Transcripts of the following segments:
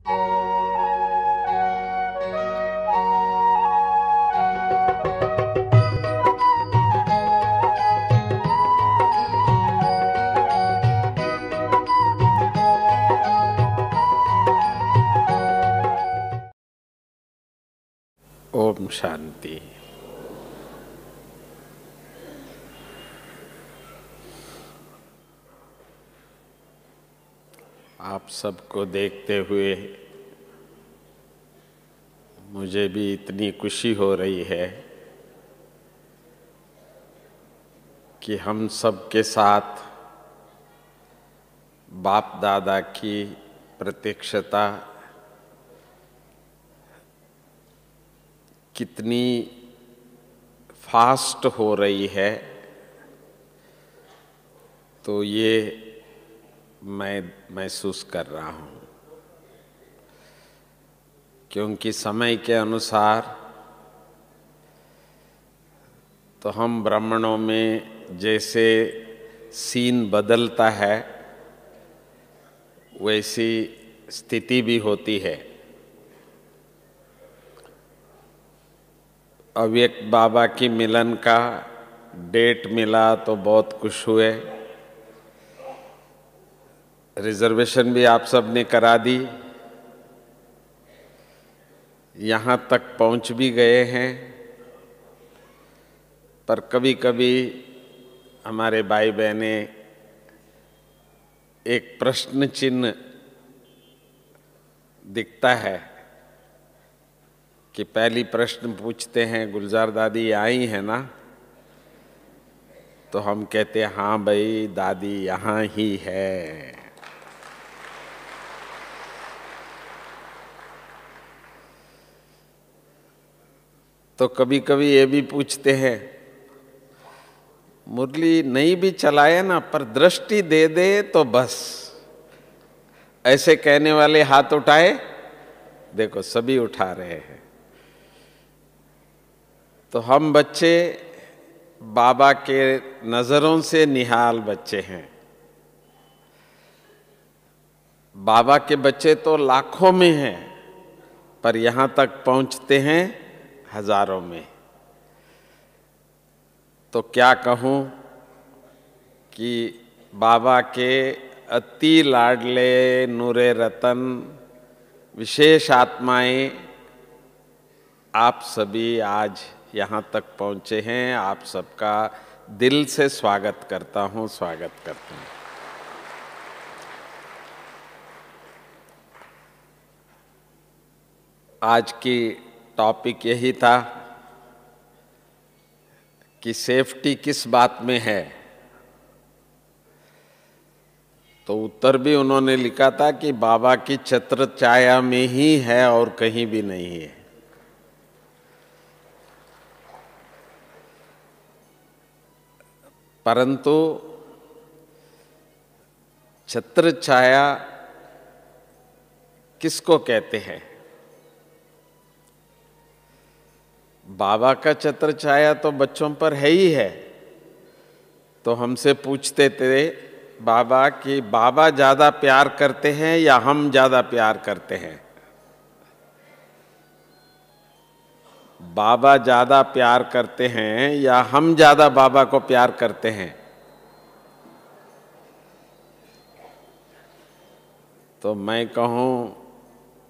ओम शांति। आप सबको देखते हुए मुझे भी इतनी खुशी हो रही है कि हम सब के साथ बाप दादा की प्रत्यक्षता कितनी फास्ट हो रही है, तो ये मैं महसूस कर रहा हूँ। क्योंकि समय के अनुसार तो हम ब्राह्मणों में जैसे सीन बदलता है वैसी स्थिति भी होती है। अव्यक्त बाबा की मिलन का डेट मिला तो बहुत खुश हुए। रिजर्वेशन भी आप सब ने करा दी, यहाँ तक पहुँच भी गए हैं। पर कभी कभी हमारे भाई बहने एक प्रश्न चिन्ह दिखता है कि पहली प्रश्न पूछते हैं, गुलजार दादी आई है ना? तो हम कहते हैं हाँ भाई, दादी यहाँ ही है। तो कभी कभी ये भी पूछते हैं, मुरली नहीं भी चलाए ना, पर दृष्टि दे दे तो बस। ऐसे कहने वाले हाथ उठाए, देखो सभी उठा रहे हैं। तो हम बच्चे बाबा के नजरों से निहाल बच्चे हैं। बाबा के बच्चे तो लाखों में हैं, पर यहाँ तक पहुँचते हैं हजारों में। तो क्या कहूँ कि बाबा के अति लाडले नूरे रतन विशेष आत्माएं आप सभी आज यहाँ तक पहुँचे हैं। आप सबका दिल से स्वागत करता हूँ, स्वागत करता हूँ। आज की टॉपिक यही था कि सेफ्टी किस बात में है। तो उत्तर भी उन्होंने लिखा था कि बाबा की छत्र छाया में ही है और कहीं भी नहीं है। परंतु छत्र छाया किसको कहते हैं? बाबा का छत्र छाया तो बच्चों पर है ही है। तो हमसे पूछते थे बाबा कि बाबा ज्यादा प्यार करते हैं या हम ज्यादा प्यार करते हैं? बाबा ज्यादा प्यार करते हैं या हम ज्यादा बाबा को प्यार करते हैं? तो मैं कहूँ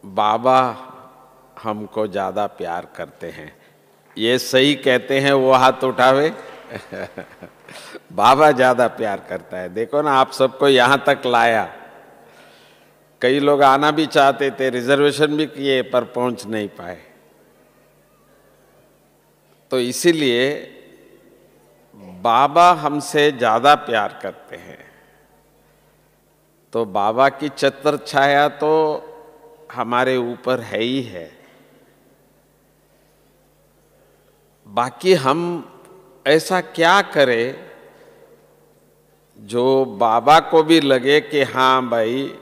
बाबा हमको ज्यादा प्यार करते हैं। ये सही कहते हैं वो हाथ उठावे। बाबा ज्यादा प्यार करता है। देखो ना, आप सबको यहां तक लाया। कई लोग आना भी चाहते थे, रिजर्वेशन भी किए, पर पहुंच नहीं पाए। तो इसीलिए बाबा हमसे ज्यादा प्यार करते हैं। तो बाबा की छत्र छाया तो हमारे ऊपर है ही है। बाकी हम ऐसा क्या करें जो बाबा को भी लगे कि हाँ भाई,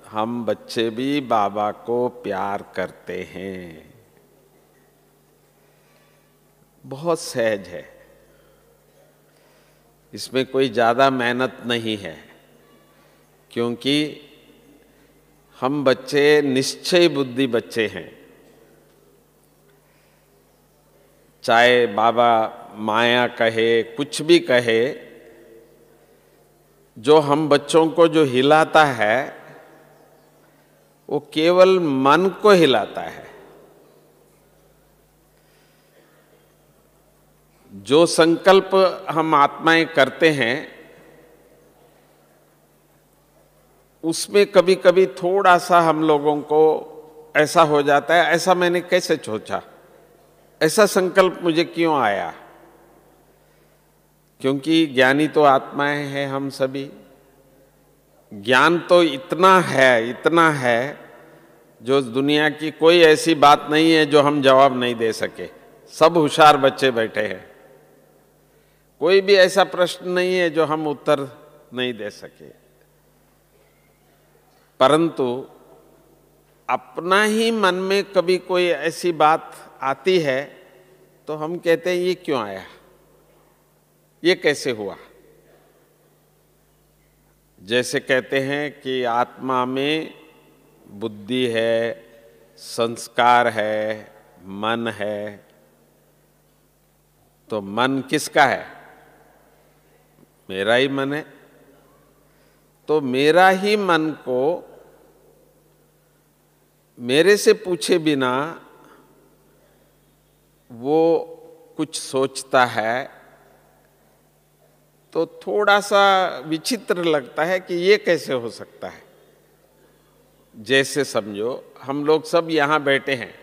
हम बच्चे भी बाबा को प्यार करते हैं। बहुत सहज है, इसमें कोई ज्यादा मेहनत नहीं है। क्योंकि हम बच्चे निश्चय बुद्धि बच्चे हैं। चाहे बाबा माया कहे, कुछ भी कहे, जो हम बच्चों को जो हिलाता है वो केवल मन को हिलाता है। जो संकल्प हम आत्माएं करते हैं उसमें कभी कभी थोड़ा सा हम लोगों को ऐसा हो जाता है, ऐसा मैंने कैसे सोचा, ऐसा संकल्प मुझे क्यों आया। क्योंकि ज्ञानी तो आत्माएं हैं हम सभी। ज्ञान तो इतना है जो दुनिया की कोई ऐसी बात नहीं है जो हम जवाब नहीं दे सके। सब होशियार बच्चे बैठे हैं, कोई भी ऐसा प्रश्न नहीं है जो हम उत्तर नहीं दे सके। परंतु अपना ही मन में कभी कोई ऐसी बात आती है तो हम कहते हैं ये क्यों आया, ये कैसे हुआ। जैसे कहते हैं कि आत्मा में बुद्धि है, संस्कार है, मन है। तो मन किसका है? मेरा ही मन है। तो मेरा ही मन को मेरे से पूछे बिना वो कुछ सोचता है तो थोड़ा सा विचित्र लगता है कि ये कैसे हो सकता है। जैसे समझो हम लोग सब यहां बैठे हैं,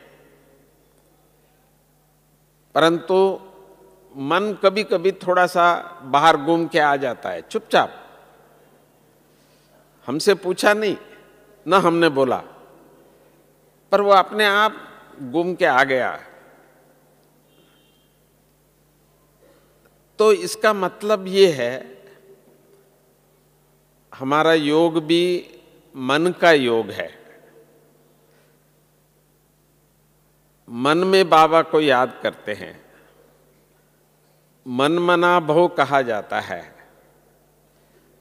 परंतु मन कभी कभी थोड़ा सा बाहर घूम के आ जाता है चुपचाप, हमसे पूछा नहीं, ना हमने बोला, पर वो अपने आप घूम के आ गया। तो इसका मतलब ये है हमारा योग भी मन का योग है। मन में बाबा को याद करते हैं, मन मना भव कहा जाता है,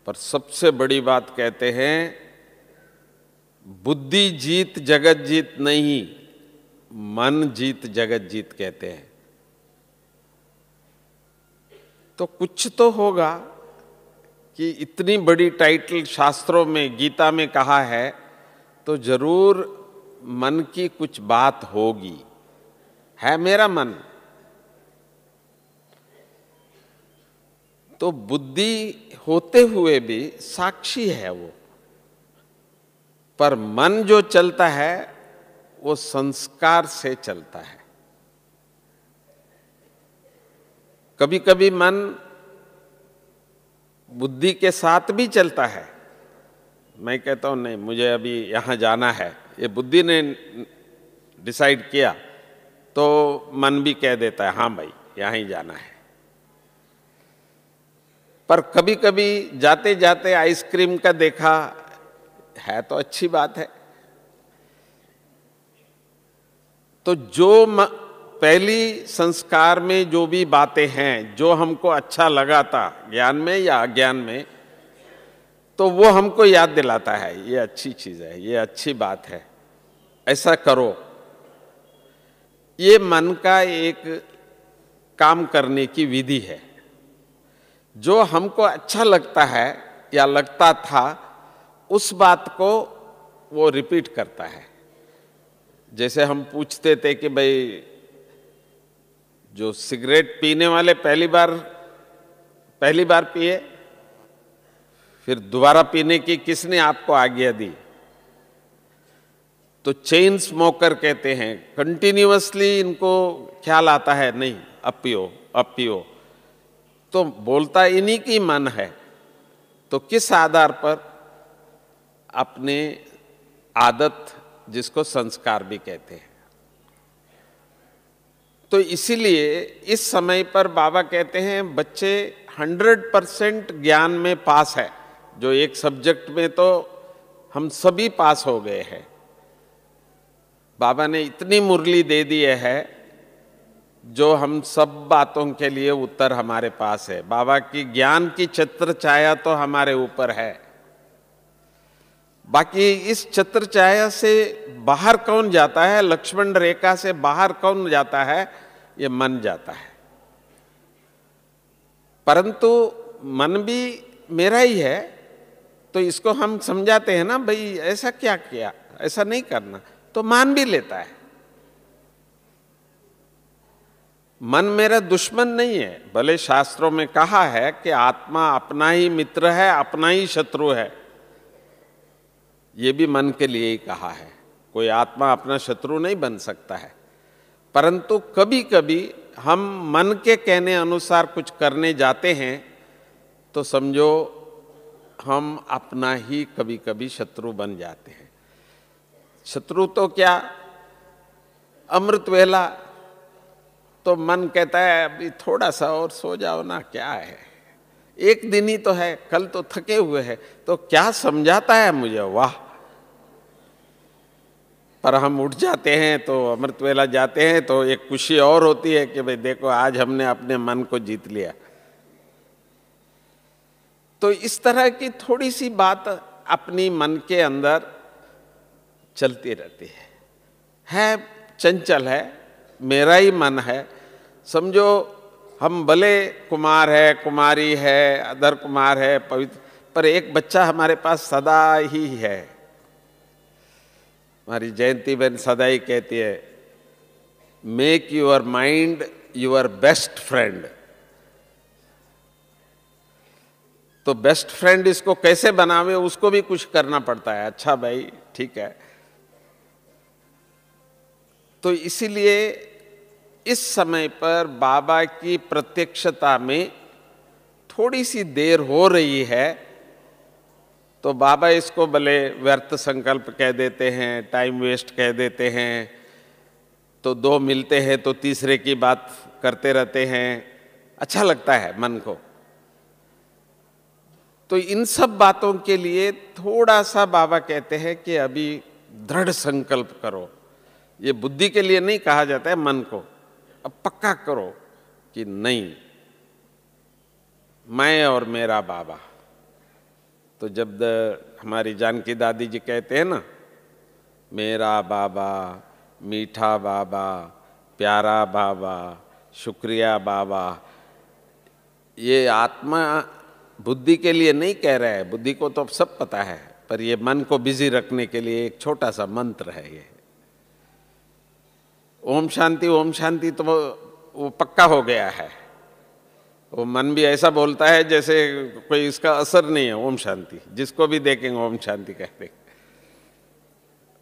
पर सबसे बड़ी बात कहते हैं बुद्धि जीत जगत जीत नहीं, मन जीत जगत जीत कहते हैं। तो कुछ तो होगा कि इतनी बड़ी टाइटल शास्त्रों में, गीता में कहा है, तो जरूर मन की कुछ बात होगी। है मेरा मन। तो बुद्धि होते हुए भी साक्षी है वो, पर मन जो चलता है वो संस्कार से चलता है। कभी कभी मन बुद्धि के साथ भी चलता है। मैं कहता हूं नहीं मुझे अभी यहां जाना है, ये बुद्धि ने डिसाइड किया, तो मन भी कह देता है हाँ भाई यहां ही जाना है। पर कभी कभी जाते जाते आइसक्रीम का देखा है तो अच्छी बात है। तो जो पहली संस्कार में जो भी बातें हैं जो हमको अच्छा लगा था ज्ञान में या अज्ञान में, तो वो हमको याद दिलाता है ये अच्छी चीज है, ये अच्छी बात है, ऐसा करो। ये मन का एक काम करने की विधि है। जो हमको अच्छा लगता है या लगता था उस बात को वो रिपीट करता है। जैसे हम पूछते थे कि भाई जो सिगरेट पीने वाले पहली बार पिए, फिर दोबारा पीने की किसने आपको आज्ञा दी? तो चेन स्मोकर कहते हैं, कंटिन्यूअसली इनको ख्याल आता है नहीं अब पियो, तो बोलता इन्हीं की मन है। तो किस आधार पर? अपने आदत, जिसको संस्कार भी कहते हैं। तो इसीलिए इस समय पर बाबा कहते हैं बच्चे 100% ज्ञान में पास है। जो एक सब्जेक्ट में तो हम सभी पास हो गए हैं। बाबा ने इतनी मुरली दे दी है जो हम सब बातों के लिए उत्तर हमारे पास है। बाबा की ज्ञान की छत्र छाया तो हमारे ऊपर है। बाकी इस छत्रछाया से बाहर कौन जाता है, लक्ष्मण रेखा से बाहर कौन जाता है, ये मन जाता है। परंतु मन भी मेरा ही है, तो इसको हम समझाते हैं ना, भाई ऐसा क्या किया, ऐसा नहीं करना, तो मान भी लेता है। मन मेरा दुश्मन नहीं है। भले शास्त्रों में कहा है कि आत्मा अपना ही मित्र है, अपना ही शत्रु है, ये भी मन के लिए ही कहा है। कोई आत्मा अपना शत्रु नहीं बन सकता है। परंतु कभी कभी हम मन के कहने अनुसार कुछ करने जाते हैं तो समझो हम अपना ही कभी कभी शत्रु बन जाते हैं। शत्रु तो क्या, अमृत वेला तो मन कहता है अभी थोड़ा सा और सो जाओ ना, क्या है, एक दिन ही तो है, कल तो थके हुए हैं, तो क्या समझाता है मुझे, वाह। पर हम उठ जाते हैं तो अमृत वेला जाते हैं तो एक खुशी और होती है कि भाई देखो आज हमने अपने मन को जीत लिया। तो इस तरह की थोड़ी सी बात अपनी मन के अंदर चलती रहती है चंचल है, मेरा ही मन है। समझो हम भले कुमार है, कुमारी है, अधर कुमार है, पवित्र, पर एक बच्चा हमारे पास सदा ही है। हमारी जयंती बहन सदा ही कहती है, make your mind your best friend. तो बेस्ट फ्रेंड इसको कैसे बनावे, उसको भी कुछ करना पड़ता है। अच्छा भाई ठीक है। तो इसीलिए इस समय पर बाबा की प्रत्यक्षता में थोड़ी सी देर हो रही है, तो बाबा इसको भले व्यर्थ संकल्प कह देते हैं, टाइम वेस्ट कह देते हैं, तो दो मिलते हैं तो तीसरे की बात करते रहते हैं, अच्छा लगता है मन को। तो इन सब बातों के लिए थोड़ा सा बाबा कहते हैं कि अभी दृढ़ संकल्प करो। ये बुद्धि के लिए नहीं कहा जाता है, मन को अब पक्का करो कि नहीं, मैं और मेरा बाबा। तो जब हमारी जानकी दादी जी कहते हैं ना, मेरा बाबा, मीठा बाबा, प्यारा बाबा, शुक्रिया बाबा, ये आत्मा बुद्धि के लिए नहीं कह रहा है, बुद्धि को तो अब सब पता है, पर ये मन को बिजी रखने के लिए एक छोटा सा मंत्र है ये। ओम शांति तो वो पक्का हो गया है। वो मन भी ऐसा बोलता है जैसे कोई इसका असर नहीं है। ओम शांति, जिसको भी देखेंगे ओम शांति कहते हैं।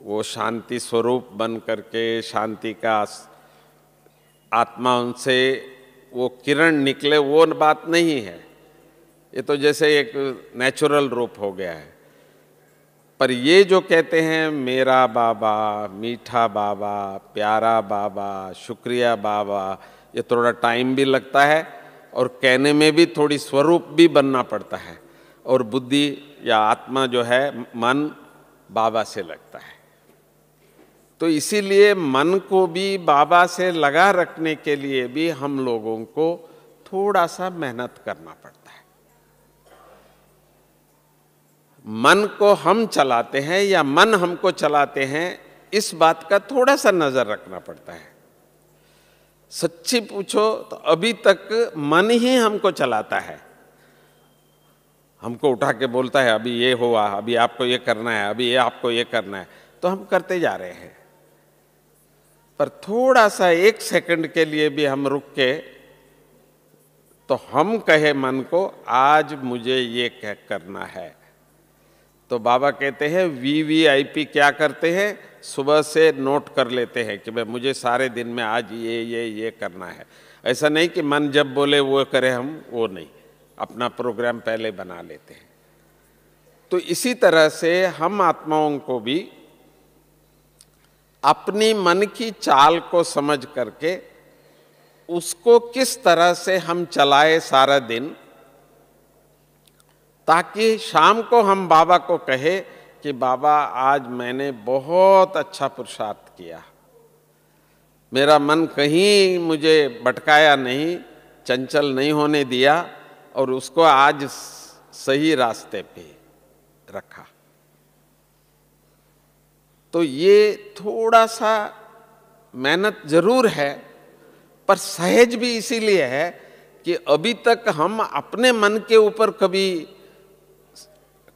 वो शांति स्वरूप बन करके शांति का आत्मा उनसे वो किरण निकले, वो बात नहीं है। ये तो जैसे एक नेचुरल रूप हो गया है। पर ये जो कहते हैं मेरा बाबा, मीठा बाबा, प्यारा बाबा, शुक्रिया बाबा, ये थोड़ा टाइम भी लगता है और कहने में भी थोड़ी स्वरूप भी बनना पड़ता है। और बुद्धि या आत्मा जो है, मन बाबा से लगता है। तो इसीलिए मन को भी बाबा से लगा रखने के लिए भी हम लोगों को थोड़ा सा मेहनत करना पड़ता है। मन को हम चलाते हैं या मन हमको चलाते हैं, इस बात का थोड़ा सा नजर रखना पड़ता है। सच्ची पूछो तो अभी तक मन ही हमको चलाता है। हमको उठा के बोलता है अभी ये हुआ, अभी आपको ये करना है, अभी ये आपको ये करना है, तो हम करते जा रहे हैं। पर थोड़ा सा एक सेकंड के लिए भी हम रुक के तो हम कहे मन को आज मुझे ये करना है। तो बाबा कहते हैं VVIP क्या करते हैं, सुबह से नोट कर लेते हैं कि भाई मुझे सारे दिन में आज ये करना है। ऐसा नहीं कि मन जब बोले वो करे, हम वो नहीं, अपना प्रोग्राम पहले बना लेते हैं। तो इसी तरह से हम आत्माओं को भी अपनी मन की चाल को समझ करके उसको किस तरह से हम चलाए सारा दिन, ताकि शाम को हम बाबा को कहे कि बाबा आज मैंने बहुत अच्छा पुरुषार्थ किया, मेरा मन कहीं मुझे भटकाया नहीं, चंचल नहीं होने दिया और उसको आज सही रास्ते पे रखा। तो ये थोड़ा सा मेहनत जरूर है, पर सहज भी इसीलिए है कि अभी तक हम अपने मन के ऊपर कभी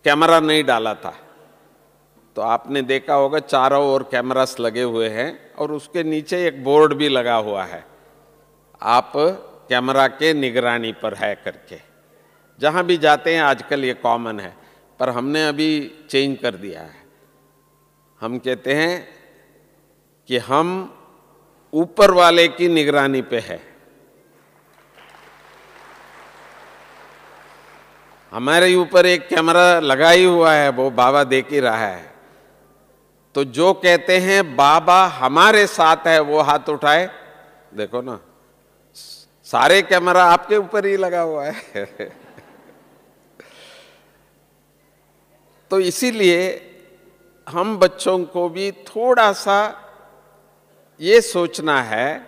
कैमरा नहीं डाला था। तो आपने देखा होगा चारों ओर कैमरास लगे हुए हैं और उसके नीचे एक बोर्ड भी लगा हुआ है, आप कैमरा के निगरानी पर है करके। जहां भी जाते हैं आजकल ये कॉमन है, पर हमने अभी चेंज कर दिया है। हम कहते हैं कि हम ऊपर वाले की निगरानी पे है। हमारे ऊपर एक कैमरा लगा ही हुआ है, वो बाबा देख ही रहा है। तो जो कहते हैं बाबा हमारे साथ है वो हाथ उठाए। देखो ना, सारे कैमरा आपके ऊपर ही लगा हुआ है। तो इसीलिए हम बच्चों को भी थोड़ा सा ये सोचना है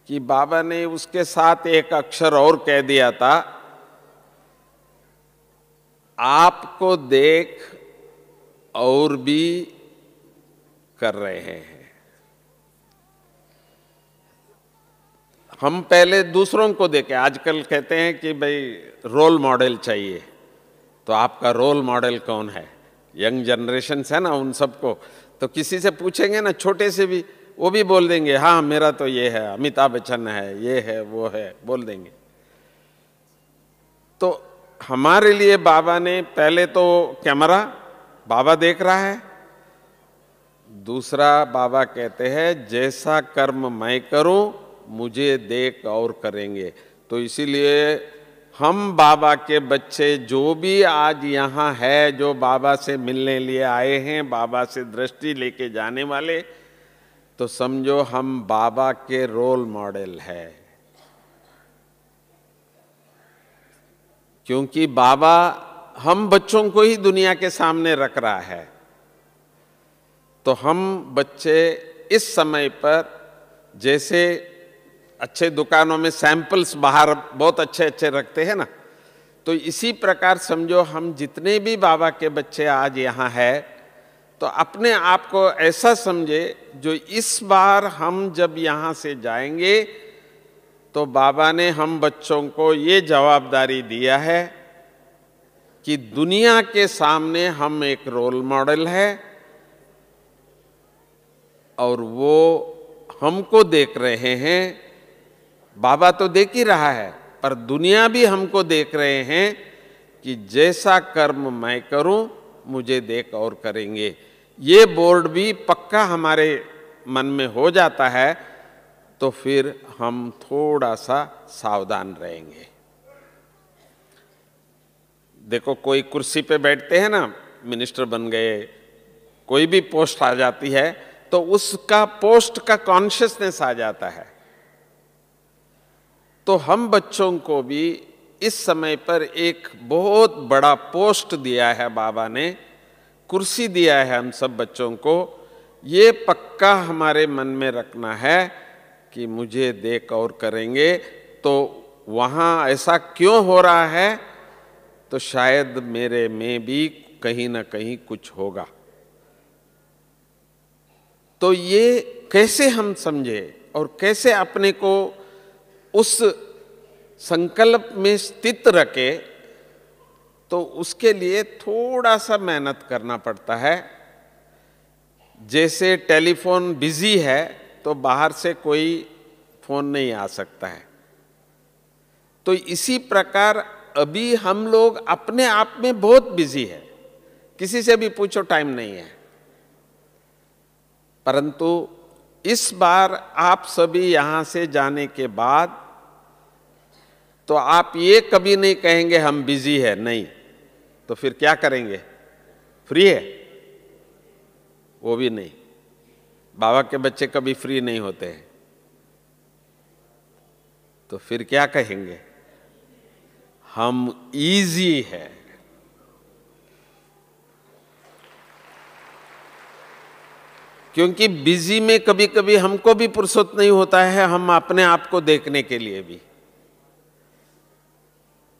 कि बाबा ने उसके साथ एक अक्षर और कह दिया था, आपको देख और भी कर रहे हैं। हम पहले दूसरों को देखें। आजकल कहते हैं कि भाई रोल मॉडल चाहिए, तो आपका रोल मॉडल कौन है? यंग जनरेशन है ना, उन सबको तो किसी से पूछेंगे ना, छोटे से भी, वो भी बोल देंगे हाँ मेरा तो ये है, अमिताभ बच्चन है, ये है, वो है, बोल देंगे। तो हमारे लिए बाबा ने पहले तो कैमरा, बाबा देख रहा है। दूसरा बाबा कहते हैं जैसा कर्म मैं करूं मुझे देख और करेंगे। तो इसीलिए हम बाबा के बच्चे जो भी आज यहाँ है, जो बाबा से मिलने लिए आए हैं, बाबा से दृष्टि लेके जाने वाले, तो समझो हम बाबा के रोल मॉडल है। क्योंकि बाबा हम बच्चों को ही दुनिया के सामने रख रहा है। तो हम बच्चे इस समय पर, जैसे अच्छे दुकानों में सैंपल्स बाहर बहुत अच्छे अच्छे रखते हैं ना, तो इसी प्रकार समझो हम जितने भी बाबा के बच्चे आज यहाँ है, तो अपने आप को ऐसा समझे जो इस बार हम जब यहाँ से जाएंगे तो बाबा ने हम बच्चों को ये जवाबदारी दिया है कि दुनिया के सामने हम एक रोल मॉडल है और वो हमको देख रहे हैं। बाबा तो देख ही रहा है, पर दुनिया भी हमको देख रहे हैं कि जैसा कर्म मैं करूं मुझे देख और करेंगे। ये बोर्ड भी पक्का हमारे मन में हो जाता है तो फिर हम थोड़ा सा सावधान रहेंगे। देखो, कोई कुर्सी पे बैठते हैं ना, मिनिस्टर बन गए, कोई भी पोस्ट आ जाती है तो उसका पोस्ट का कॉन्शियसनेस आ जाता है। तो हम बच्चों को भी इस समय पर एक बहुत बड़ा पोस्ट दिया है बाबा ने, कुर्सी दिया है हम सब बच्चों को। ये पक्का हमारे मन में रखना है कि मुझे देख और करेंगे। तो वहाँ ऐसा क्यों हो रहा है, तो शायद मेरे में भी कहीं ना कहीं कुछ होगा। तो ये कैसे हम समझे और कैसे अपने को उस संकल्प में स्थित रखे, तो उसके लिए थोड़ा सा मेहनत करना पड़ता है। जैसे टेलीफोन बिजी है तो बाहर से कोई फोन नहीं आ सकता है, तो इसी प्रकार अभी हम लोग अपने आप में बहुत बिजी है, किसी से भी पूछो टाइम नहीं है। परंतु इस बार आप सभी यहां से जाने के बाद तो आप ये कभी नहीं कहेंगे हम बिजी है, नहीं। तो फिर क्या करेंगे? फ्री है? वो भी नहीं। बाबा के बच्चे कभी फ्री नहीं होते हैं। तो फिर क्या कहेंगे? हम इजी है। क्योंकि बिजी में कभी कभी हमको भी फुर्सत नहीं होता है हम अपने आप को देखने के लिए भी।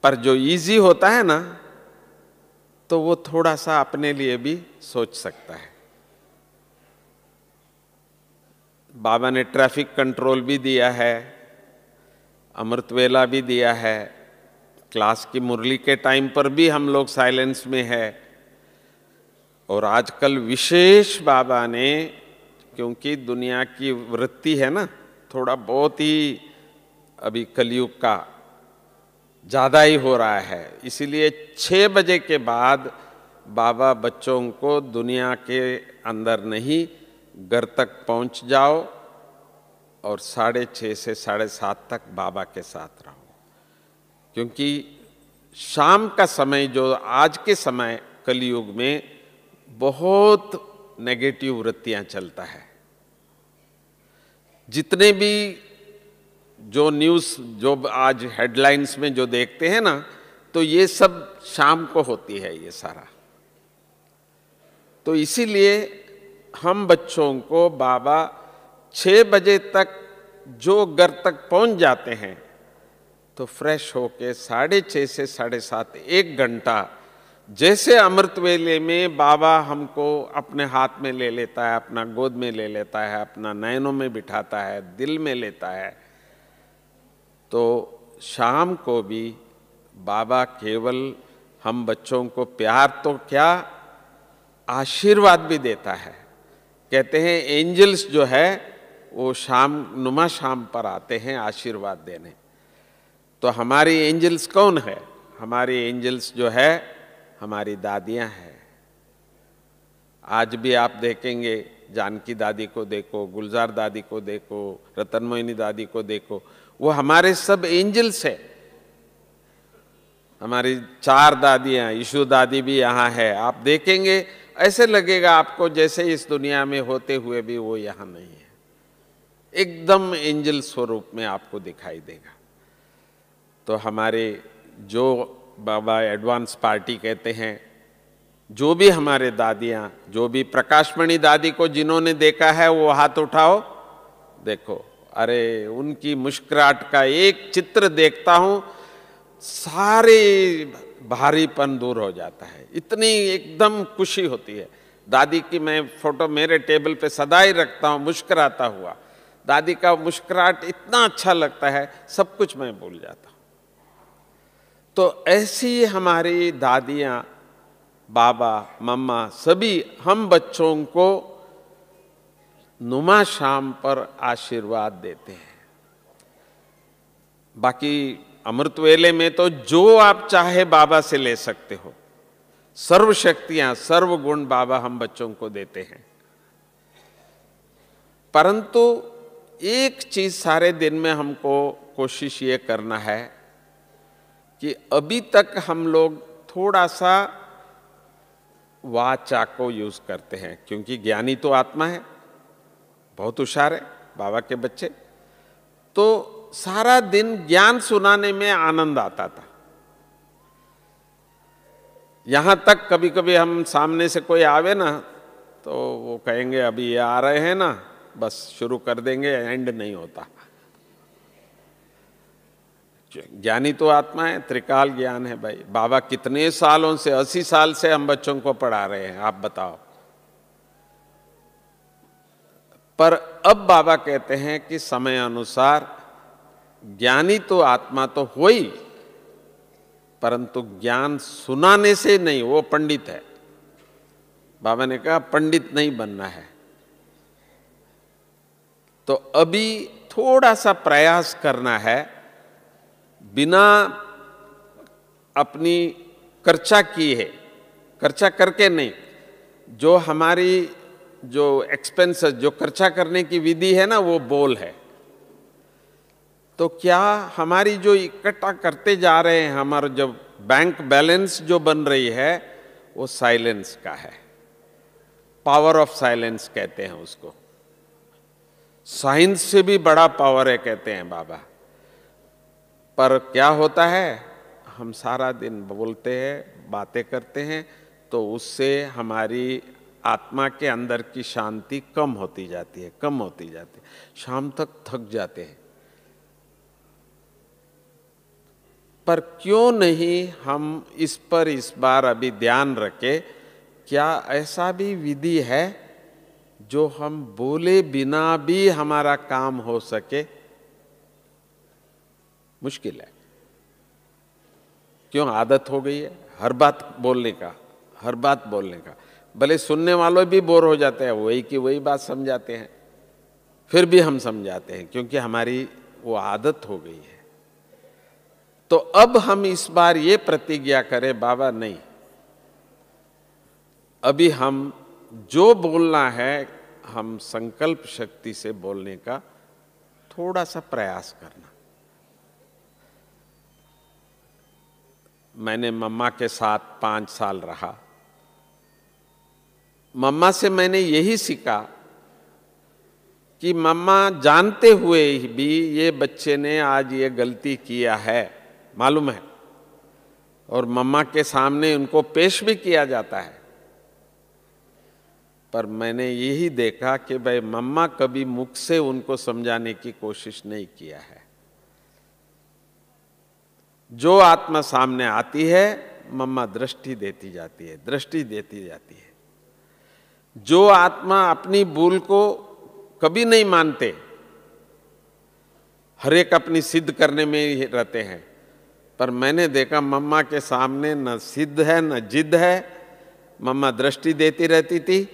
पर जो इजी होता है ना, तो वो थोड़ा सा अपने लिए भी सोच सकता है। बाबा ने ट्रैफिक कंट्रोल भी दिया है, अमृत वेला भी दिया है, क्लास की मुरली के टाइम पर भी हम लोग साइलेंस में है। और आजकल विशेष बाबा ने, क्योंकि दुनिया की वृत्ति है ना, थोड़ा बहुत ही अभी कलयुग का ज़्यादा ही हो रहा है, इसीलिए 6 बजे के बाद बाबा बच्चों को दुनिया के अंदर नहीं, घर तक पहुंच जाओ और 6:30 से 7:30 तक बाबा के साथ रहो। क्योंकि शाम का समय जो आज के समय कलयुग में बहुत नेगेटिव वृत्तियां चलता है। जितने भी जो न्यूज़ जो आज हेडलाइंस में जो देखते हैं ना, तो ये सब शाम को होती है ये सारा। तो इसीलिए हम बच्चों को बाबा 6 बजे तक जो घर तक पहुंच जाते हैं तो फ्रेश होके 6:30 से 7:30 1 घंटा, जैसे अमृत वेले में बाबा हमको अपने हाथ में ले लेता है, अपना गोद में ले लेता है, अपना नयनों में बिठाता है, दिल में लेता है, तो शाम को भी बाबा केवल हम बच्चों को प्यार तो क्या, आशीर्वाद भी देता है। कहते हैं एंजल्स जो है वो नुमा शाम पर आते हैं आशीर्वाद देने। तो हमारी एंजल्स कौन है? हमारी एंजल्स जो है हमारी दादियां हैं। आज भी आप देखेंगे, जानकी दादी को देखो, गुलजार दादी को देखो, रतन मोहिनी दादी को देखो, वो हमारे सब एंजल्स है। हमारी 4 दादियां, यीशु दादी भी यहाँ है। आप देखेंगे ऐसे लगेगा आपको जैसे इस दुनिया में होते हुए भी वो यहाँ नहीं है, एकदम एंजल स्वरूप में आपको दिखाई देगा। तो हमारे जो बाबा एडवांस पार्टी कहते हैं, जो भी हमारे दादियाँ, जो भी प्रकाशमणि दादी को जिन्होंने देखा है वो हाथ उठाओ, देखो, अरे उनकी मुस्कुराहट का एक चित्र देखता हूँ, सारे भारीपन दूर हो जाता है, इतनी एकदम खुशी होती है। दादी की मैं फोटो मेरे टेबल पे सदा ही रखता हूँ, मुस्कुराता हुआ। दादी का मुस्कुराहट इतना अच्छा लगता है, सब कुछ मैं भूल जाता हूँ। तो ऐसी हमारी दादियाँ, बाबा, मम्मा सभी हम बच्चों को नुमा शाम पर आशीर्वाद देते हैं। बाकी अमृत वेले में तो जो आप चाहे बाबा से ले सकते हो, सर्व शक्तियां, सर्व गुण बाबा हम बच्चों को देते हैं। परंतु एक चीज सारे दिन में हमको कोशिश ये करना है कि अभी तक हम लोग थोड़ा सा वाचा को यूज करते हैं, क्योंकि ज्ञानी तो आत्मा है, बहुत होशियार है बाबा के बच्चे, तो सारा दिन ज्ञान सुनाने में आनंद आता था। यहां तक कभी कभी हम सामने से कोई आवे ना, तो वो कहेंगे अभी ये आ रहे हैं ना, बस शुरू कर देंगे, एंड नहीं होता। ज्ञानी तो आत्मा है, त्रिकाल ज्ञान है भाई। बाबा कितने सालों से, 80 साल से हम बच्चों को पढ़ा रहे हैं, आप बताओ। पर अब बाबा कहते हैं कि समय अनुसार ज्ञानी तो आत्मा तो हो ही, परंतु ज्ञान सुनाने से नहीं, वो पंडित है। बाबा ने कहा पंडित नहीं बनना है। तो अभी थोड़ा सा प्रयास करना है, बिना अपनी खर्चा किए है, खर्चा करके नहीं, जो हमारी जो एक्सपेंसेस, जो खर्चा करने की विधि है ना, वो बोल है। तो क्या हमारी जो इकट्ठा करते जा रहे हैं, हमारा जो बैंक बैलेंस जो बन रही है, वो साइलेंस का है। पावर ऑफ साइलेंस कहते हैं उसको। साइंस से भी बड़ा पावर है कहते हैं बाबा। पर क्या होता है, हम सारा दिन बोलते हैं, बातें करते हैं, तो उससे हमारी आत्मा के अंदर की शांति कम होती जाती है, कम होती जाती है, शाम तक थक जाते हैं। पर क्यों नहीं हम इस पर इस बार अभी ध्यान रखें, क्या ऐसा भी विधि है जो हम बोले बिना भी हमारा काम हो सके, मुश्किल है। क्यों? आदत हो गई है हर बात बोलने का, हर बात बोलने का। भले सुनने वालों भी बोर हो जाते हैं, वही की वही बात समझाते हैं, फिर भी हम समझाते हैं क्योंकि हमारी वो आदत हो गई है। तो अब हम इस बार ये प्रतिज्ञा करें, बाबा नहीं, अभी हम जो बोलना है हम संकल्प शक्ति से बोलने का थोड़ा सा प्रयास करना। मैंने मम्मा के साथ 5 साल रहा। मम्मा से मैंने यही सीखा कि मम्मा जानते हुए भी ये बच्चे ने आज ये गलती किया है, मालूम है, और मम्मा के सामने उनको पेश भी किया जाता है, पर मैंने यही देखा कि भाई मम्मा कभी मुख से उनको समझाने की कोशिश नहीं किया है। जो आत्मा सामने आती है मम्मा दृष्टि देती जाती है, दृष्टि देती जाती है। जो आत्मा अपनी भूल को कभी नहीं मानते, हर एक अपनी सिद्ध करने में ही रहते हैं, पर मैंने देखा मम्मा के सामने न सिद्ध है न जिद है, मम्मा दृष्टि देती रहती थी।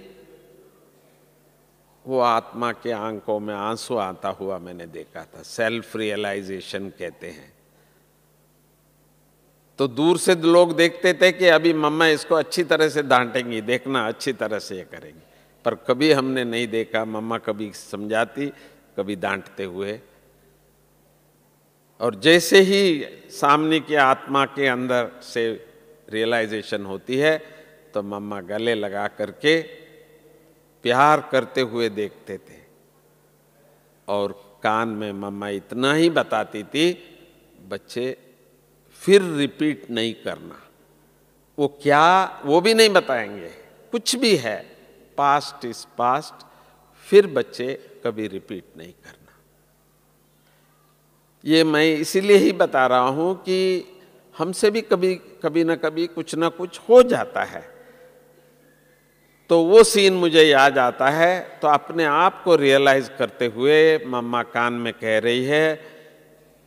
वो आत्मा के आंखों में आंसू आता हुआ मैंने देखा था। सेल्फ रियलाइजेशन कहते हैं। तो दूर से लोग देखते थे कि अभी मम्मा इसको अच्छी तरह से डांटेंगी, देखना अच्छी तरह से ये करेंगी, पर कभी हमने नहीं देखा मम्मा कभी समझाती, कभी डांटते हुए। और जैसे ही सामने की आत्मा के अंदर से रियलाइजेशन होती है तो मम्मा गले लगा करके प्यार करते हुए देखते थे, और कान में मम्मा इतना ही बताती थी, बच्चे फिर रिपीट नहीं करना। वो क्या, वो भी नहीं बताएंगे, कुछ भी है, पास्ट इज पास्ट, फिर बच्चे कभी रिपीट नहीं करना। ये मैं इसीलिए ही बता रहा हूं कि हमसे भी कभी ना कभी कुछ ना कुछ हो जाता है। तो वो सीन मुझे याद आता है, तो अपने आप को रियलाइज करते हुए मम्मा कान में कह रही है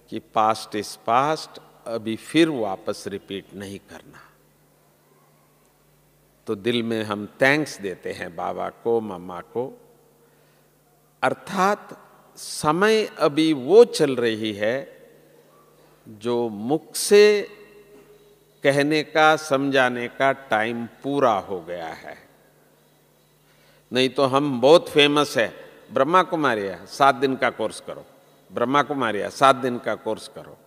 कि पास्ट इज पास्ट, अभी फिर वापस रिपीट नहीं करना। तो दिल में हम थैंक्स देते हैं बाबा को, मम्मा को। अर्थात समय अभी वो चल रही है जो मुख से कहने का, समझाने का टाइम पूरा हो गया है। नहीं तो हम बहुत फेमस है, ब्रह्मा कुमारिया 7 दिन का कोर्स करो, ब्रह्मा कुमारिया 7 दिन का कोर्स करो।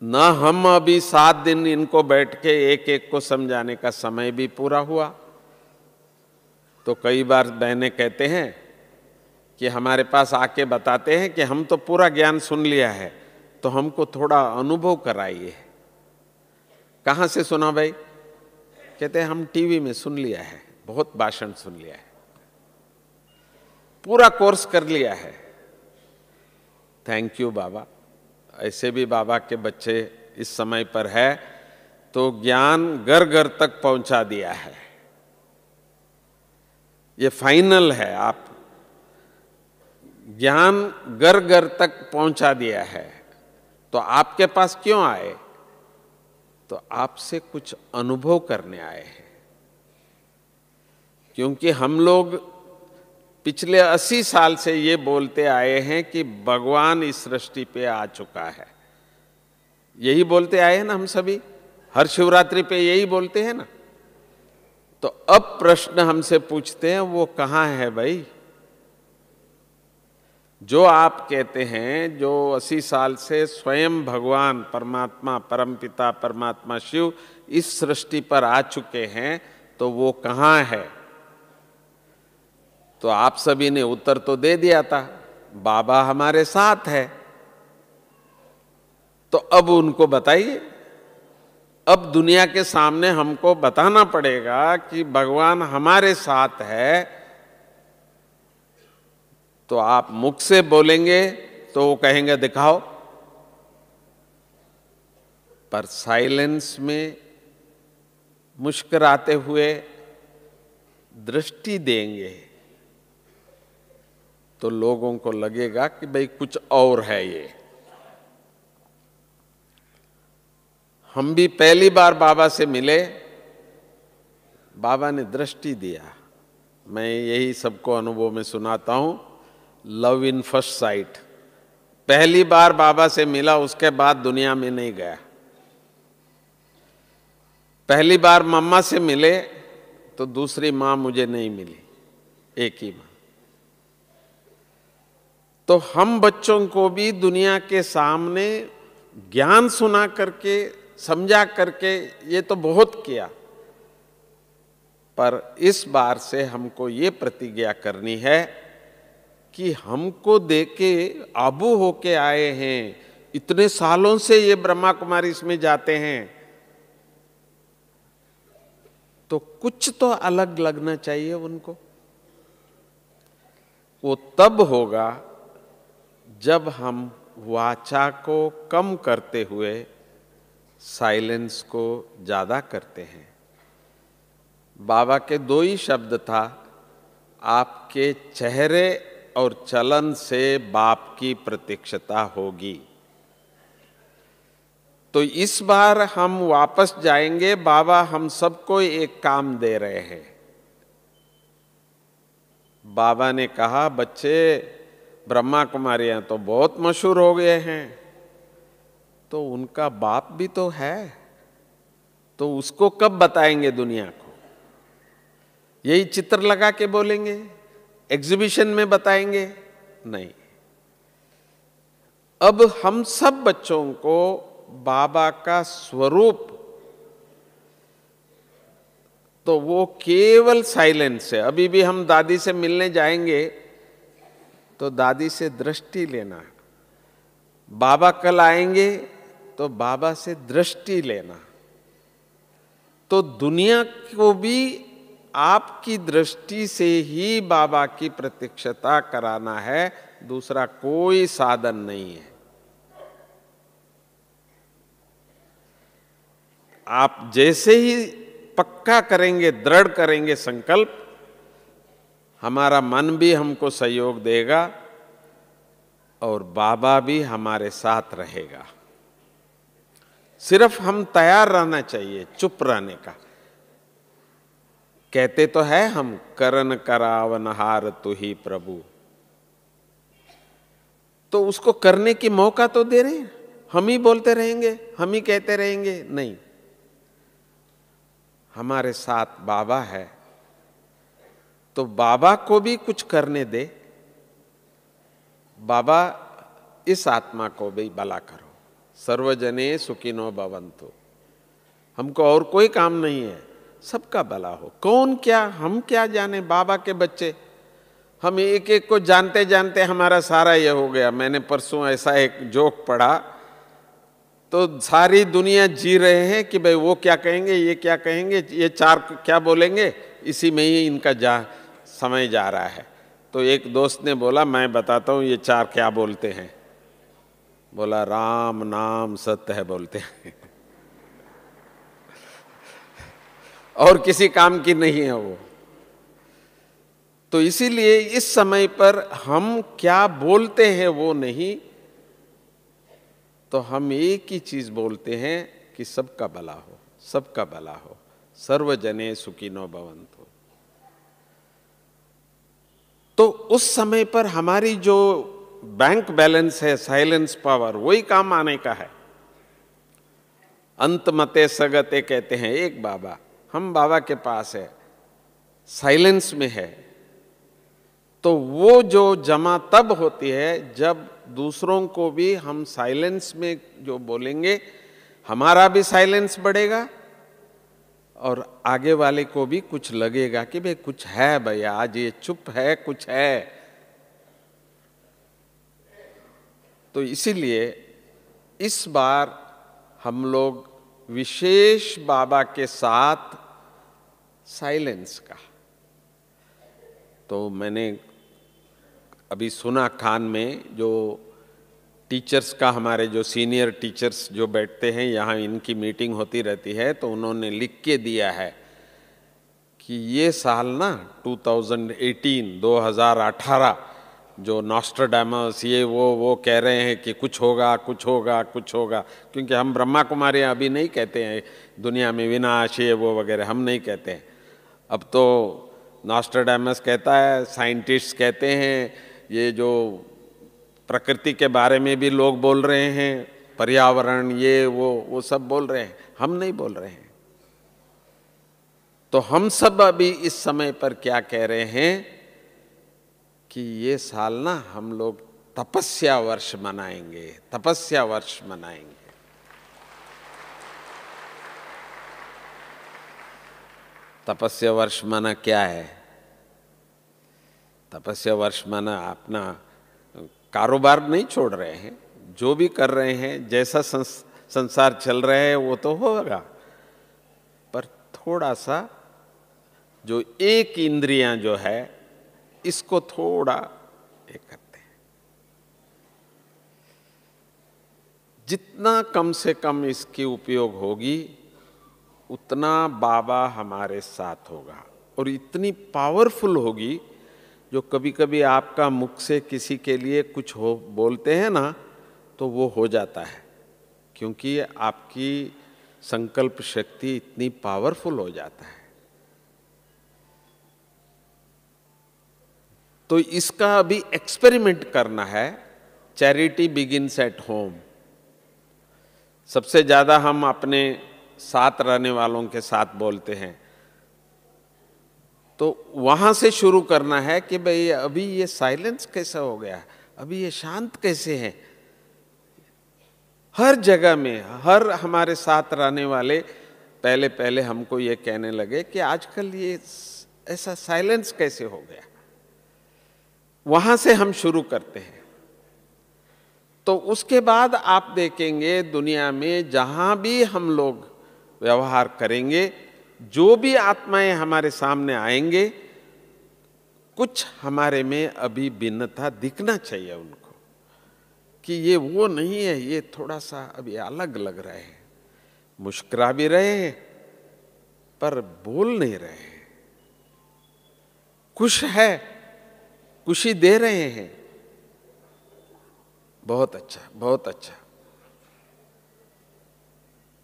न हम अभी 7 दिन इनको बैठ के एक एक को समझाने का समय भी पूरा हुआ। तो कई बार बहनें कहते हैं कि हमारे पास आके बताते हैं कि हम तो पूरा ज्ञान सुन लिया है, तो हमको थोड़ा अनुभव कराइए। कहाँ से सुना भाई? कहते हैं हम टीवी में सुन लिया है, बहुत भाषण सुन लिया है, पूरा कोर्स कर लिया है। थैंक यू बाबा। ऐसे भी बाबा के बच्चे इस समय पर है तो ज्ञान घर घर तक पहुंचा दिया है। ये फाइनल है, आप ज्ञान घर घर तक पहुंचा दिया है। तो आपके पास क्यों आए? तो आपसे कुछ अनुभव करने आए हैं। क्योंकि हम लोग पिछले 80 साल से ये बोलते आए हैं कि भगवान इस सृष्टि पे आ चुका है। यही बोलते आए हैं ना हम सभी, हर शिवरात्रि पे यही बोलते हैं ना। तो अब प्रश्न हमसे पूछते हैं, वो कहाँ है भाई? जो आप कहते हैं, जो 80 साल से स्वयं भगवान परमात्मा, परमपिता परमात्मा शिव इस सृष्टि पर आ चुके हैं, तो वो कहाँ है? तो आप सभी ने उत्तर तो दे दिया था, बाबा हमारे साथ है। तो अब उनको बताइए। अब दुनिया के सामने हमको बताना पड़ेगा कि भगवान हमारे साथ है। तो आप मुख से बोलेंगे तो वो कहेंगे दिखाओ, पर साइलेंस में मुस्कुराते हुए दृष्टि देंगे तो लोगों को लगेगा कि भाई कुछ और है ये। हम भी पहली बार बाबा से मिले, बाबा ने दृष्टि दिया। मैं यही सबको अनुभव में सुनाता हूं, लव इन फर्स्ट साइट। पहली बार बाबा से मिला, उसके बाद दुनिया में नहीं गया। पहली बार मम्मा से मिले तो दूसरी मां मुझे नहीं मिली, एक ही मां। तो हम बच्चों को भी दुनिया के सामने ज्ञान सुना करके, समझा करके ये तो बहुत किया, पर इस बार से हमको ये प्रतिज्ञा करनी है कि हमको देके आबू होके आए हैं, इतने सालों से ये ब्रह्मा कुमारी इसमें जाते हैं, तो कुछ तो अलग लगना चाहिए उनको। वो तब होगा जब हम वाचा को कम करते हुए साइलेंस को ज्यादा करते हैं। बाबा के दो ही शब्द था, आपके चेहरे और चलन से बाप की प्रत्यक्षता होगी। तो इस बार हम वापस जाएंगे, बाबा हम सबको एक काम दे रहे हैं। बाबा ने कहा, बच्चे ब्रह्मा कुमारियां तो बहुत मशहूर हो गए हैं, तो उनका बाप भी तो है, तो उसको कब बताएंगे दुनिया को? यही चित्र लगा के बोलेंगे, एग्जीबिशन में बताएंगे? नहीं। अब हम सब बच्चों को बाबा का स्वरूप, तो वो केवल साइलेंस है। अभी भी हम दादी से मिलने जाएंगे तो दादी से दृष्टि लेना, बाबा कल आएंगे तो बाबा से दृष्टि लेना। तो दुनिया को भी आपकी दृष्टि से ही बाबा की प्रत्यक्षता कराना है, दूसरा कोई साधन नहीं है। आप जैसे ही पक्का करेंगे, दृढ़ करेंगे संकल्प, हमारा मन भी हमको सहयोग देगा और बाबा भी हमारे साथ रहेगा। सिर्फ हम तैयार रहना चाहिए, चुप रहने का। कहते तो है हम, करन करावनहार तू ही प्रभु, तो उसको करने की मौका तो दे रहे हैं। हम ही बोलते रहेंगे, हम ही कहते रहेंगे? नहीं, हमारे साथ बाबा है, तो बाबा को भी कुछ करने दे। बाबा इस आत्मा को भी भला करो, सर्वजने सुखिनो भवन्तु। हमको और कोई काम नहीं है, सबका भला हो। कौन क्या, हम क्या जाने, बाबा के बच्चे। हम एक एक को जानते जानते हमारा सारा ये हो गया। मैंने परसों ऐसा एक जोक पढ़ा, तो सारी दुनिया जी रहे हैं कि भाई वो क्या कहेंगे, ये क्या कहेंगे, ये चार क्या बोलेंगे, इसी में ही इनका समय जा रहा है। तो एक दोस्त ने बोला, मैं बताता हूँ ये चार क्या बोलते हैं। बोला, राम नाम सत्य है बोलते हैं और किसी काम की नहीं है वो। तो इसीलिए इस समय पर हम क्या बोलते हैं वो नहीं, तो हम एक ही चीज बोलते हैं कि सबका भला हो, सबका भला हो, सर्वजने सुखिनो भवन्तु। तो उस समय पर हमारी जो बैंक बैलेंस है, साइलेंस पावर, वही काम आने का है। अंत मते सगते कहते हैं एक बाबा, हम बाबा के पास है, साइलेंस में है। तो वो जो जमा तब होती है जब दूसरों को भी हम साइलेंस में जो बोलेंगे, हमारा भी साइलेंस बढ़ेगा और आगे वाले को भी कुछ लगेगा कि भाई कुछ है, भैया आज ये चुप है, कुछ है। तो इसीलिए इस बार हम लोग विशेष बाबा के साथ साइलेंस का, तो मैंने अभी सुना कान में, जो टीचर्स का, हमारे जो सीनियर टीचर्स जो बैठते हैं यहाँ, इनकी मीटिंग होती रहती है, तो उन्होंने लिख के दिया है कि ये साल ना 2018 जो नॉस्ट्राडामस ये वो कह रहे हैं कि कुछ होगा कुछ होगा कुछ होगा, क्योंकि हम ब्रह्मा कुमारी अभी नहीं कहते हैं दुनिया में विनाश ये वो वगैरह, हम नहीं कहते हैं। अब तो नॉस्ट्राडामस कहता है, साइंटिस्ट कहते हैं, ये जो प्रकृति के बारे में भी लोग बोल रहे हैं, पर्यावरण ये वो सब बोल रहे हैं, हम नहीं बोल रहे हैं। तो हम सब अभी इस समय पर क्या कह रहे हैं कि ये साल ना हम लोग तपस्या वर्ष मनाएंगे, तपस्या वर्ष मनाएंगे। तपस्या वर्ष माना क्या है? तपस्या वर्ष माना अपना कारोबार नहीं छोड़ रहे हैं, जो भी कर रहे हैं, जैसा संसार चल रहा है वो तो होगा, पर थोड़ा सा जो एक इंद्रियां जो है इसको थोड़ा ये करते हैं। जितना कम से कम इसकी उपयोग होगी उतना बाबा हमारे साथ होगा, और इतनी पावरफुल होगी जो कभी कभी आपका मुख से किसी के लिए कुछ हो बोलते हैं ना तो वो हो जाता है, क्योंकि आपकी संकल्प शक्ति इतनी पावरफुल हो जाता है। तो इसका अभी एक्सपेरिमेंट करना है। Charity begins at home. सबसे ज्यादा हम अपने साथ रहने वालों के साथ बोलते हैं, तो वहां से शुरू करना है कि भाई अभी ये साइलेंस कैसा हो गया, अभी ये शांत कैसे है। हर जगह में हर हमारे साथ रहने वाले पहले पहले हमको ये कहने लगे कि आजकल ये ऐसा साइलेंस कैसे हो गया। वहां से हम शुरू करते हैं। तो उसके बाद आप देखेंगे दुनिया में जहां भी हम लोग व्यवहार करेंगे, जो भी आत्माएं हमारे सामने आएंगे, कुछ हमारे में अभी भिन्नता दिखना चाहिए उनको, कि ये वो नहीं है, ये थोड़ा सा अभी अलग लग रहे हैं। मुस्कुरा भी रहे हैं पर बोल नहीं रहे हैं, खुश है, खुशी दे रहे हैं। बहुत अच्छा, बहुत अच्छा।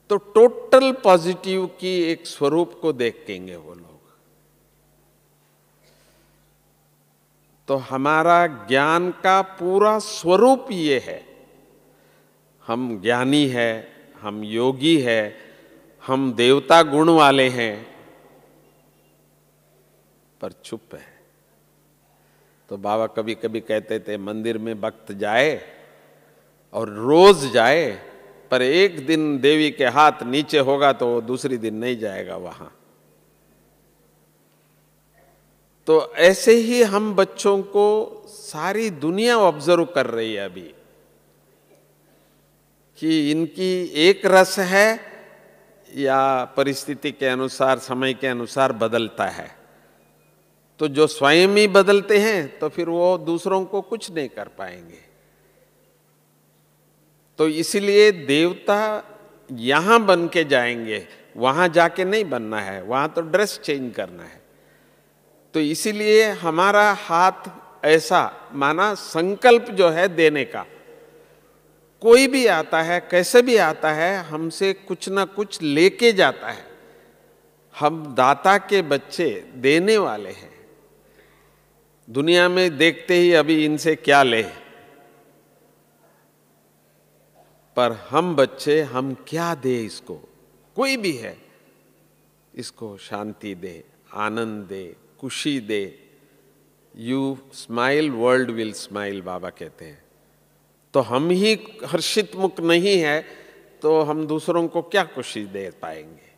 तो टोटल पॉजिटिव की एक स्वरूप को देखेंगे वो लोग। तो हमारा ज्ञान का पूरा स्वरूप ये है। हम ज्ञानी है, हम योगी है, हम देवता गुण वाले हैं, पर चुप है। तो बाबा कभी कभी कहते थे मंदिर में भक्त जाए और रोज जाए, पर एक दिन देवी के हाथ नीचे होगा तो वो दूसरी दिन नहीं जाएगा वहां। तो ऐसे ही हम बच्चों को सारी दुनिया ऑब्जर्व कर रही है अभी, कि इनकी एक रस है या परिस्थिति के अनुसार, समय के अनुसार बदलता है। तो जो स्वयं ही बदलते हैं तो फिर वो दूसरों को कुछ नहीं कर पाएंगे। तो इसीलिए देवता यहां बन के जाएंगे, वहां जाके नहीं बनना है, वहां तो ड्रेस चेंज करना है। तो इसीलिए हमारा हाथ ऐसा माना संकल्प जो है देने का, कोई भी आता है कैसे भी आता है हमसे कुछ ना कुछ लेके जाता है। हम दाता के बच्चे, देने वाले हैं। दुनिया में देखते ही अभी इनसे क्या ले, पर हम बच्चे हम क्या दे इसको, कोई भी है, इसको शांति दे, आनंद दे, खुशी दे। You smile world will smile, बाबा कहते हैं। तो हम ही हर्षित मुख नहीं है तो हम दूसरों को क्या खुशी दे पाएंगे।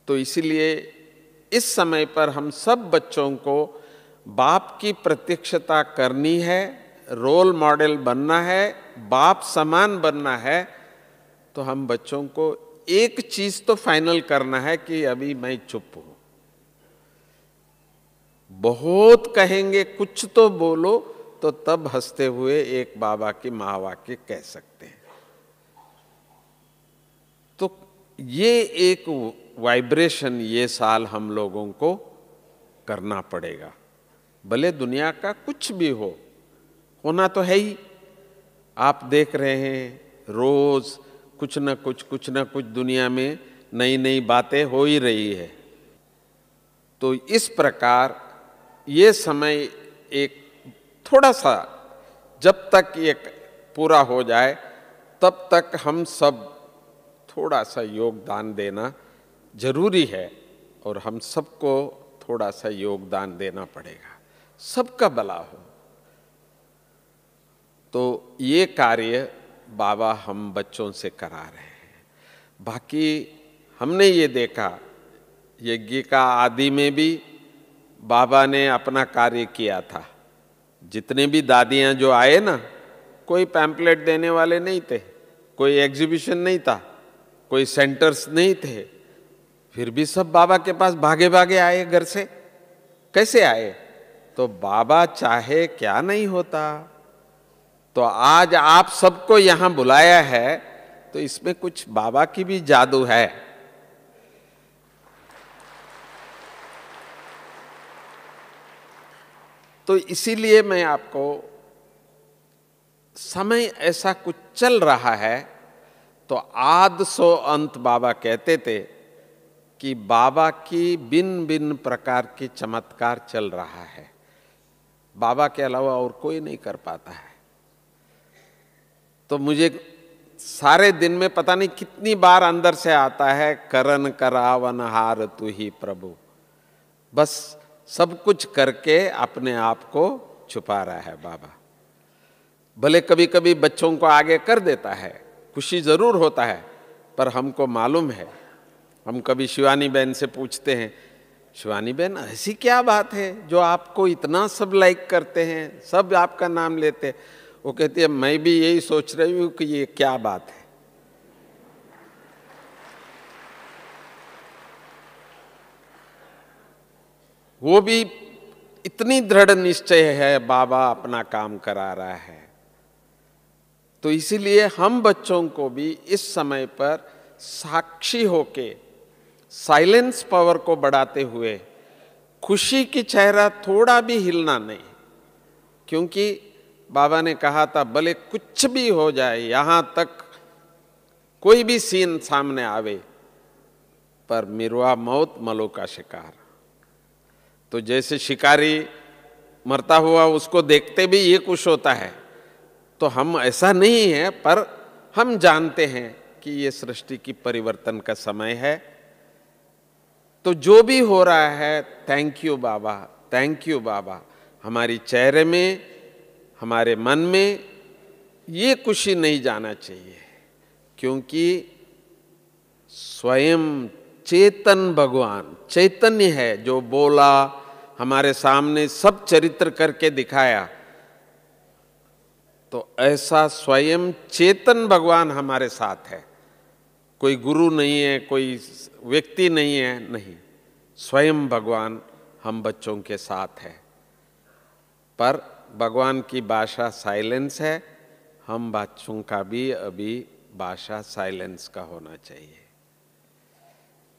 तो इसीलिए इस समय पर हम सब बच्चों को बाप की प्रत्यक्षता करनी है, रोल मॉडल बनना है, बाप समान बनना है। तो हम बच्चों को एक चीज तो फाइनल करना है कि अभी मैं चुप हूं। बहुत कहेंगे कुछ तो बोलो, तो तब हंसते हुए एक बाबा की महावाक्य कह सकते हैं। तो ये एक वाइब्रेशन ये साल हम लोगों को करना पड़ेगा। भले दुनिया का कुछ भी हो, होना तो है ही। आप देख रहे हैं रोज कुछ न कुछ दुनिया में नई नई बातें हो ही रही है। तो इस प्रकार ये समय एक थोड़ा सा, जब तक ये पूरा हो जाए तब तक हम सब थोड़ा सा योगदान देना जरूरी है, और हम सबको थोड़ा सा योगदान देना पड़ेगा, सबका भला हो। तो ये कार्य बाबा हम बच्चों से करा रहे हैं। बाकी हमने ये देखा यज्ञ का आदि में भी बाबा ने अपना कार्य किया था। जितने भी दादियां जो आए ना, कोई पैम्पलेट देने वाले नहीं थे, कोई एग्जीबिशन नहीं था, कोई सेंटर्स नहीं थे, फिर भी सब बाबा के पास भागे भागे आए घर से। कैसे आए? तो बाबा चाहे क्या नहीं होता। तो आज आप सबको यहां बुलाया है तो इसमें कुछ बाबा की भी जादू है। तो इसीलिए मैं आपको, समय ऐसा कुछ चल रहा है, तो आद सो अंत बाबा कहते थे कि बाबा की भिन्न भिन्न प्रकार के चमत्कार चल रहा है। बाबा के अलावा और कोई नहीं कर पाता है। तो मुझे सारे दिन में पता नहीं कितनी बार अंदर से आता है, करन करावन हार तू ही प्रभु। बस सब कुछ करके अपने आप को छुपा रहा है बाबा। भले कभी कभी बच्चों को आगे कर देता है, खुशी जरूर होता है, पर हमको मालूम है। हम कभी शिवानी बहन से पूछते हैं, शिवानी बहन ऐसी क्या बात है जो आपको इतना सब लाइक करते हैं, सब आपका नाम लेते हैं? वो कहती है मैं भी यही सोच रही हूं कि ये क्या बात है। वो भी इतनी दृढ़ निश्चय है, बाबा अपना काम करा रहा है। तो इसीलिए हम बच्चों को भी इस समय पर साक्षी होके साइलेंस पावर को बढ़ाते हुए खुशी की चेहरा थोड़ा भी हिलना नहीं। क्योंकि बाबा ने कहा था भले कुछ भी हो जाए, यहां तक कोई भी सीन सामने आवे, पर मिरवा मौत मलो का शिकार। तो जैसे शिकारी मरता हुआ उसको देखते भी ये खुश होता है, तो हम ऐसा नहीं है, पर हम जानते हैं कि ये सृष्टि की परिवर्तन का समय है। तो जो भी हो रहा है, थैंक यू बाबा, थैंक यू बाबा। हमारी चेहरे में, हमारे मन में ये खुशी नहीं जाना चाहिए, क्योंकि स्वयं चेतन भगवान चैतन्य है जो बोला, हमारे सामने सब चरित्र करके दिखाया। तो ऐसा स्वयं चेतन भगवान हमारे साथ है। कोई गुरु नहीं है, कोई व्यक्ति नहीं है, नहीं, स्वयं भगवान हम बच्चों के साथ है। पर भगवान की भाषा साइलेंस है, हम बच्चों का भी अभी भाषा साइलेंस का होना चाहिए।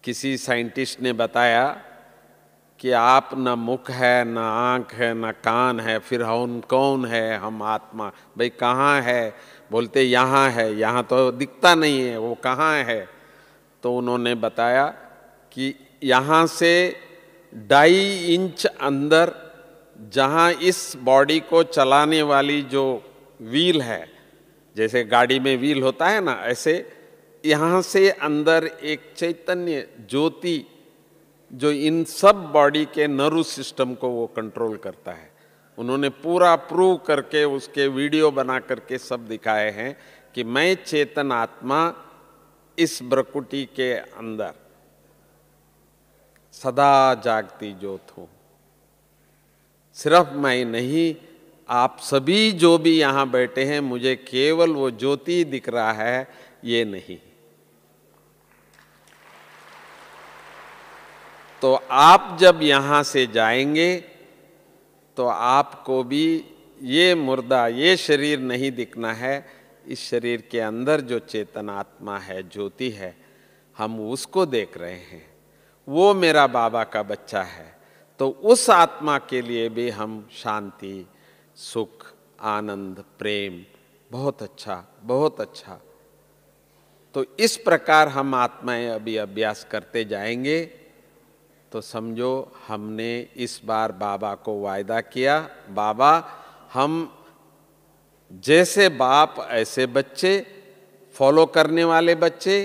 किसी साइंटिस्ट ने बताया कि आप न मुख है, न आँख है, न कान है, फिर हम कौन है? हम आत्मा। भाई कहाँ है? बोलते यहाँ है। यहाँ तो दिखता नहीं है, वो कहाँ है? तो उन्होंने बताया कि यहाँ से 2.5 इंच अंदर, जहाँ इस बॉडी को चलाने वाली जो व्हील है, जैसे गाड़ी में व्हील होता है ना, ऐसे यहाँ से अंदर एक चैतन्य ज्योति जो इन सब बॉडी के नर्वस सिस्टम को वो कंट्रोल करता है। उन्होंने पूरा प्रूव करके उसके वीडियो बना करके सब दिखाए हैं कि मैं चेतन आत्मा इस ब्रकुटी के अंदर सदा जागती ज्योत हूं। सिर्फ मैं नहीं, आप सभी जो भी यहाँ बैठे हैं, मुझे केवल वो ज्योति दिख रहा है, ये नहीं। तो आप जब यहाँ से जाएंगे तो आपको भी ये मुर्दा, ये शरीर नहीं दिखना है। इस शरीर के अंदर जो चेतन आत्मा है, ज्योति है, हम उसको देख रहे हैं। वो मेरा बाबा का बच्चा है, तो उस आत्मा के लिए भी हम शांति, सुख, आनंद, प्रेम, बहुत अच्छा, बहुत अच्छा। तो इस प्रकार हम आत्माएं अभी अभ्यास करते जाएंगे तो समझो हमने इस बार बाबा को वायदा किया, बाबा हम जैसे बाप ऐसे बच्चे, फॉलो करने वाले बच्चे,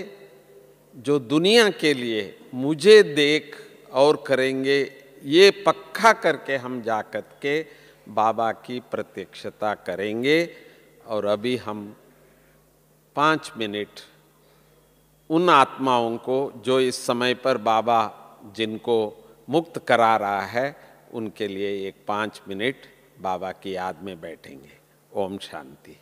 जो दुनिया के लिए मुझे देख और करेंगे, ये पक्का करके हम जाकर के बाबा की प्रत्यक्षता करेंगे। और अभी हम 5 मिनट उन आत्माओं को जो इस समय पर बाबा जिनको मुक्त करा रहा है, उनके लिए एक 5 मिनट बाबा की याद में बैठेंगे। ओम शांति।